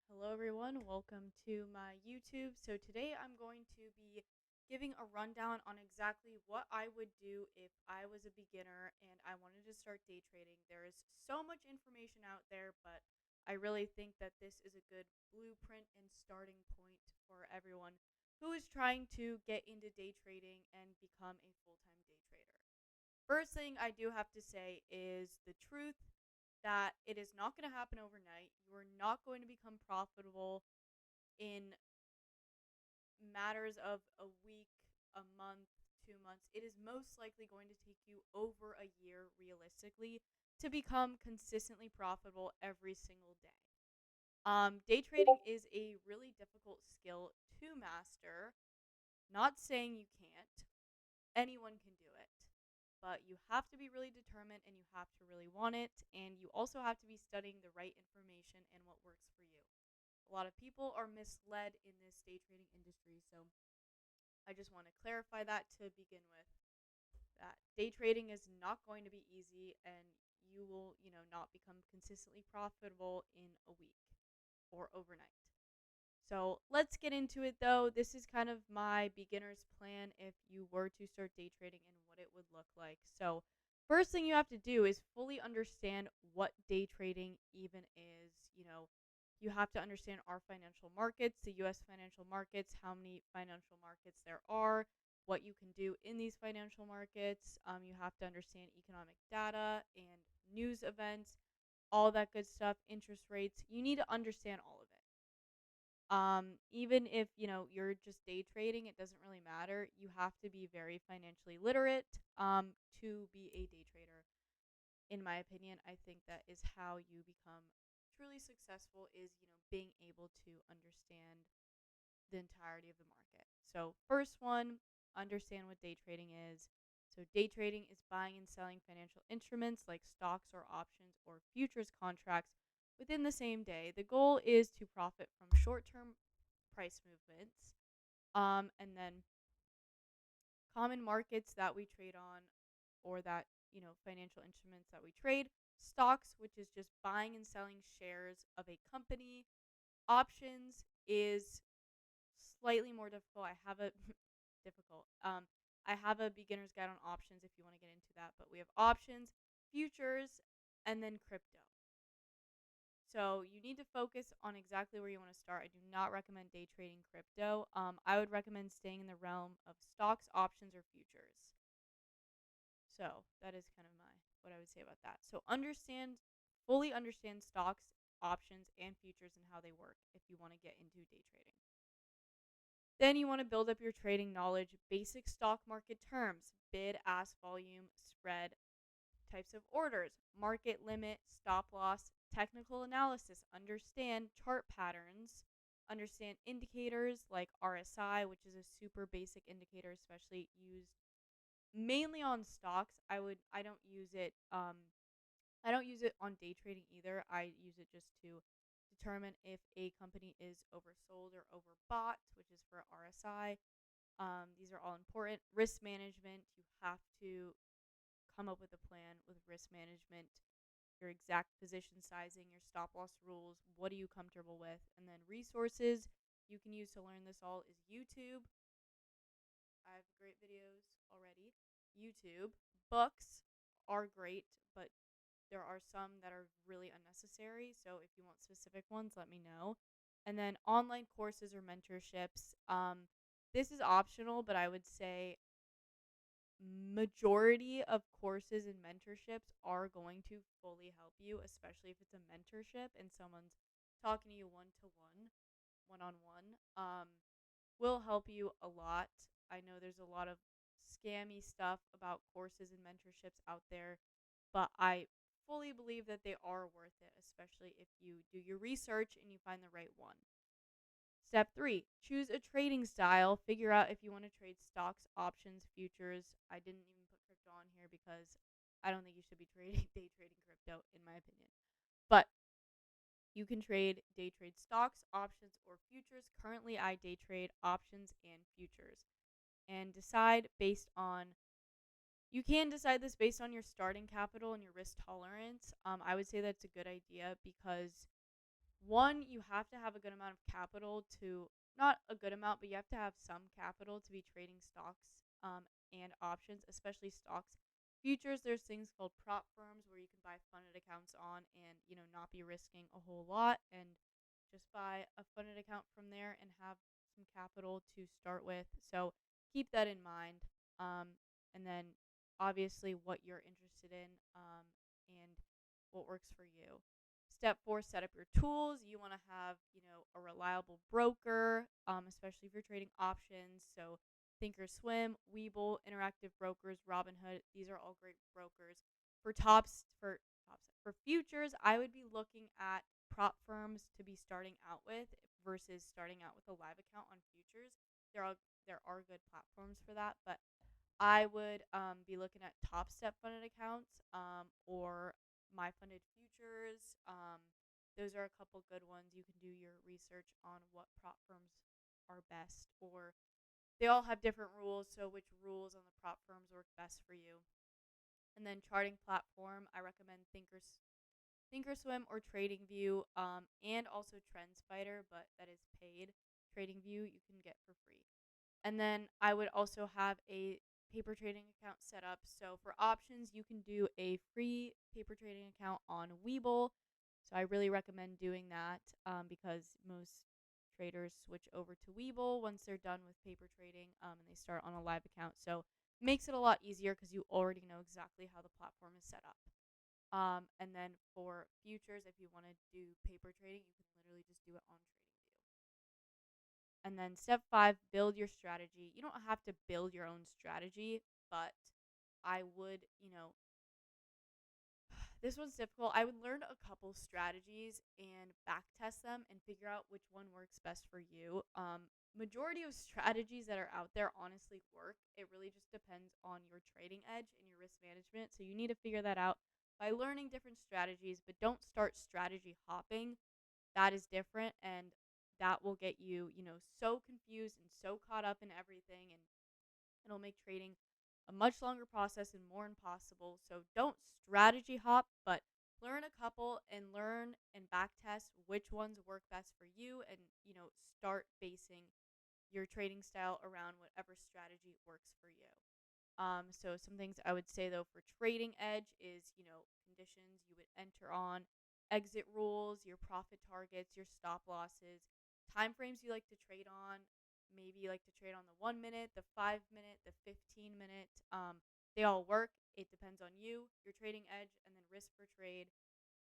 Hello, everyone. Welcome to my YouTube. So, today I'm going to be giving a rundown on exactly what I would do if I was a beginner and I wanted to start day trading. There is so much information out there, but I really think that this is a good blueprint and starting point for everyone who is trying to get into day trading and become a full time day trader. First thing I do have to say is the truth that it is not going to happen overnight. You are not going to become profitable in matters of a week, a month, 2 months. It is most likely going to take you over a year realistically to become consistently profitable every single day. Day trading is a really difficult skill to master. Not saying you can't, anyone can do it. But you have to be really determined and you have to really want it. And you also have to be studying the right information and what works for you. A lot of people are misled in this day trading industry. So I just want to clarify that to begin with, that day trading is not going to be easy and you will, not become consistently profitable in a week or overnight. So let's get into it though. This is kind of my beginner's plan if you were to start day trading and what it would look like. So, first thing you have to do is fully understand what day trading even is. You have to understand our financial markets, the US financial markets, how many financial markets there are, what you can do in these financial markets. You have to understand economic data and news events, all that good stuff, interest rates. You need to understand all of it. Even if, you're just day trading, it doesn't really matter. You have to be very financially literate to be a day trader. In my opinion, I think that is how you become truly successful is, being able to understand the entirety of the market. So, first one, understand what day trading is. So, day trading is buying and selling financial instruments like stocks or options or futures contracts within the same day. The goal is to profit from short term price movements. And then common markets that we trade on or that, financial instruments that we trade. Stocks, which is just buying and selling shares of a company. Options is slightly more difficult. I have a difficult. I have a beginner's guide on options if you want to get into that, but we have options, futures, and then crypto. So you need to focus on exactly where you want to start. I do not recommend day trading crypto. I would recommend staying in the realm of stocks, options, or futures. So that is kind of what I would say about that. So fully understand stocks, options, and futures and how they work if you want to get into day trading. Then you want to build up your trading knowledge, basic stock market terms, bid, ask, volume, spread, types of orders, market limit, stop loss, technical analysis, understand chart patterns, understand indicators like RSI, which is a super basic indicator, especially used mainly on stocks. I don't use it on day trading either. I use it just to determine if a company is oversold or overbought, which is for RSI. These are all important. Risk management, you have to come up with a plan with risk management, your exact position sizing, your stop loss rules, what are you comfortable with? And then resources you can use to learn this all is YouTube. I have great videos already. YouTube. Books are great, but there are some that are really unnecessary. So if you want specific ones, let me know. And then online courses or mentorships. This is optional, but I would say majority of courses and mentorships are going to fully help you, especially if it's a mentorship and someone's talking to you one on one. Will help you a lot. I know there's a lot of scammy stuff about courses and mentorships out there, but I fully believe that they are worth it, especially if you do your research and you find the right one. Step 3, choose a trading style. Figure out if you want to trade stocks, options, futures. I didn't even put crypto on here because I don't think you should be trading day trading crypto, in my opinion. But you can day trade stocks, options, or futures. Currently, I day trade options and futures. And you can decide this based on your starting capital and your risk tolerance. I would say that's a good idea because One, you have to have a good amount of capital to, not a good amount, but you have to have some capital to be trading stocks and options, especially stocks. Futures, there's things called prop firms where you can buy funded accounts on and, not be risking a whole lot and just buy a funded account from there and have some capital to start with. So keep that in mind. And then obviously what you're interested in and what works for you. Step 4, set up your tools. You want to have, a reliable broker, especially if you're trading options. So Thinkorswim, Webull, Interactive Brokers, Robinhood. These are all great brokers. For futures, I would be looking at prop firms to be starting out with versus starting out with a live account on futures. There are good platforms for that, but I would be looking at Top Step funded accounts or My Funded Futures. Those are a couple good ones. You can do your research on what prop firms are best, or they all have different rules. So, which rules on the prop firms work best for you? And then charting platform, I recommend Thinkorswim or TradingView, and also TrendSpider, but that is paid. TradingView you can get for free. And then I would also have a paper trading account set up. So for options, you can do a free paper trading account on Webull. So I really recommend doing that because most traders switch over to Webull once they're done with paper trading and they start on a live account. So it makes it a lot easier because you already know exactly how the platform is set up. And then for futures, if you want to do paper trading, you can literally just do it on TradingView. And then step 5, build your strategy. You don't have to build your own strategy, but I would, this one's difficult. I would learn a couple strategies and back test them and figure out which one works best for you. Majority of strategies that are out there honestly work. It really just depends on your trading edge and your risk management. So you need to figure that out by learning different strategies, but don't start strategy hopping. That is different, and that will get you, so confused and so caught up in everything, and it'll make trading a much longer process and more impossible. So don't strategy hop, but learn a couple and learn and back test which ones work best for you, and, start basing your trading style around whatever strategy works for you. So some things I would say though for trading edge is, conditions you would enter on, exit rules, your profit targets, your stop losses, time frames you like to trade on. Maybe you like to trade on the 1 minute, the 5 minute, the 15 minute. They all work. It depends on you, your trading edge, and then risk per trade.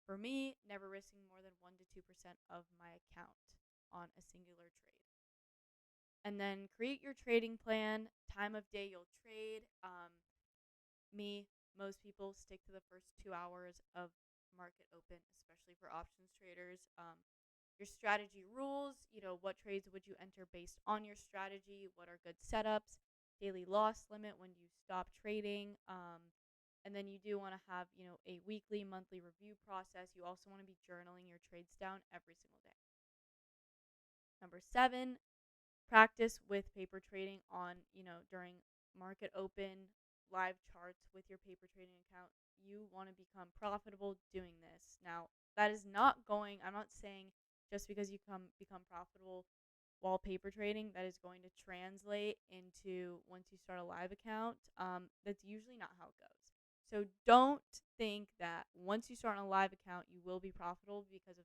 For me, never risking more than 1 to 2% of my account on a singular trade. And then create your trading plan, time of day you'll trade. Me, most people stick to the first 2 hours of market open, especially for options traders. Your strategy rules, what trades would you enter based on your strategy? What are good setups? Daily loss limit when you stop trading. And then you do want to have, a weekly, monthly review process. You also want to be journaling your trades down every single day. Number 7, practice with paper trading on, during market open, live charts with your paper trading account. You want to become profitable doing this. Now, that is not going, I'm not saying just because you become profitable while paper trading, that is going to translate into once you start a live account. That's usually not how it goes. So don't think that once you start on a live account, you will be profitable because of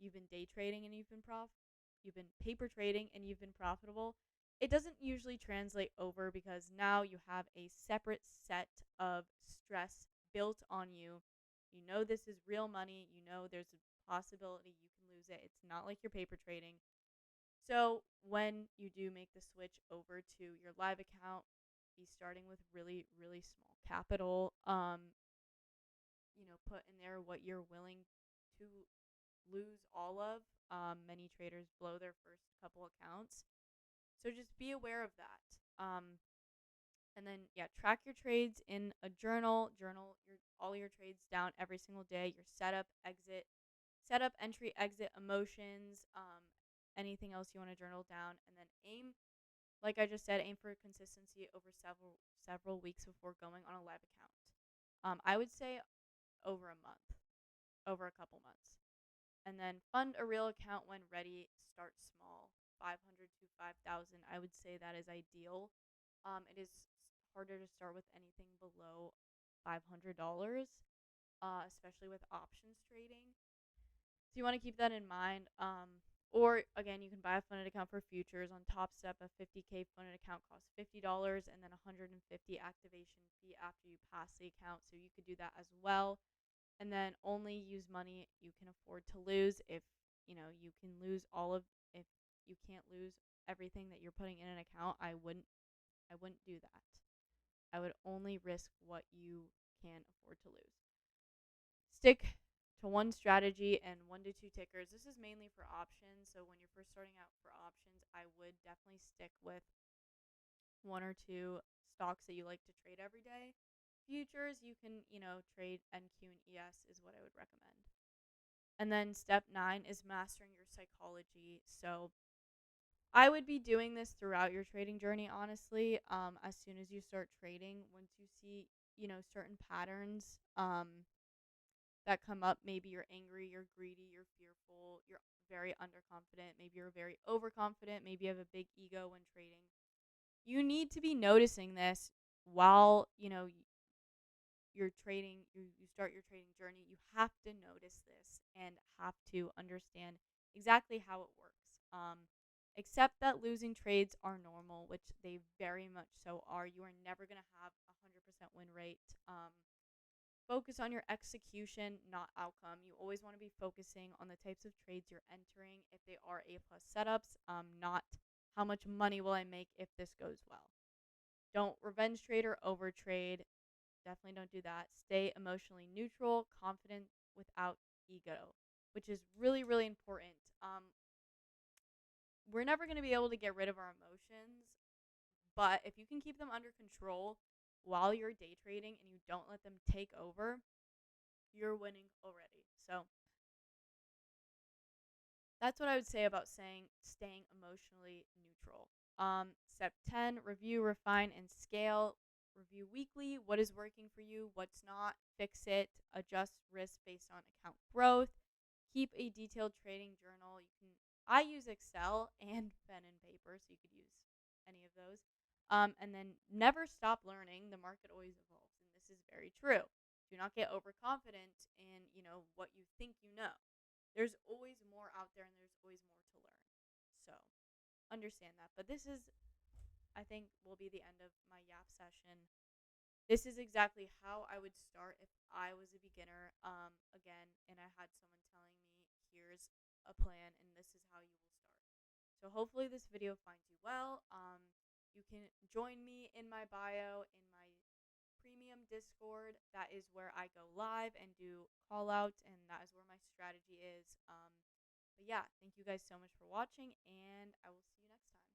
you've been day trading and you've been paper trading and you've been profitable. It doesn't usually translate over because now you have a separate set of stress built on you. You know this is real money. You know there's a possibility you can lose it. It's not like you're paper trading. So when you do make the switch over to your live account, be starting with really, really small capital. Put in there what you're willing to lose all of. Many traders blow their first couple accounts. So just be aware of that. And then, yeah, track your trades in a journal. Journal all your trades down every single day. Your setup, entry, exit, emotions, anything else you want to journal down. And then aim, like I just said, aim for consistency over several weeks before going on a live account. I would say over a month, over a couple months. And then fund a real account when ready. Start small. 500 to 5,000. I would say that is ideal. It is harder to start with anything below $500, especially with options trading. So you want to keep that in mind. Or again, you can buy a funded account for futures. On Top Step, a 50K funded account costs $50 and then 150 activation fee after you pass the account. So you could do that as well. And then only use money you can afford to lose. If you can lose if you can't lose everything that you're putting in an account, I wouldn't do that. I would only risk what you can afford to lose. Stick to one strategy and 1 to 2 tickers. This is mainly for options. So when you're first starting out for options, I would definitely stick with 1 or 2 stocks that you like to trade every day. Futures, you can, trade NQ and ES is what I would recommend. And then step 9 is mastering your psychology. So I would be doing this throughout your trading journey, honestly. As soon as you start trading, once you see, certain patterns, that come up. Maybe you're angry, you're greedy, you're fearful, you're very underconfident, maybe you're very overconfident, maybe you have a big ego when trading. You need to be noticing this while, you're trading, you start your trading journey. You have to notice this and have to understand exactly how it works. Accept that losing trades are normal, which they very much so are. You are never going to have a 100% win rate. Focus on your execution, not outcome. You always want to be focusing on the types of trades you're entering if they are A plus setups, not how much money will I make if this goes well. Don't revenge trade or overtrade. Definitely don't do that. Stay emotionally neutral, confident without ego, which is really, really important. We're never going to be able to get rid of our emotions, but if you can keep them under control while you're day trading and you don't let them take over, you're winning already. So that's what I would say about staying emotionally neutral. Step 10, review, refine, and scale. Review weekly what is working for you, what's not, fix it, adjust risk based on account growth. Keep a detailed trading journal. I use Excel and pen and paper, so you could use any of those. And then never stop learning. The market always evolves, and this is very true. Do not get overconfident in what you think you know. There's always more out there, and there's always more to learn. So understand that. But this is, I think, will be the end of my YAP session. This is exactly how I would start if I was a beginner. Again, and I had someone telling me, here's a plan, and this is how you will start. So hopefully this video finds you well. You can join me in my bio in my premium Discord. That is where I go live and do call outs, and that is where my strategy is. But yeah, thank you guys so much for watching, and I will see you next time.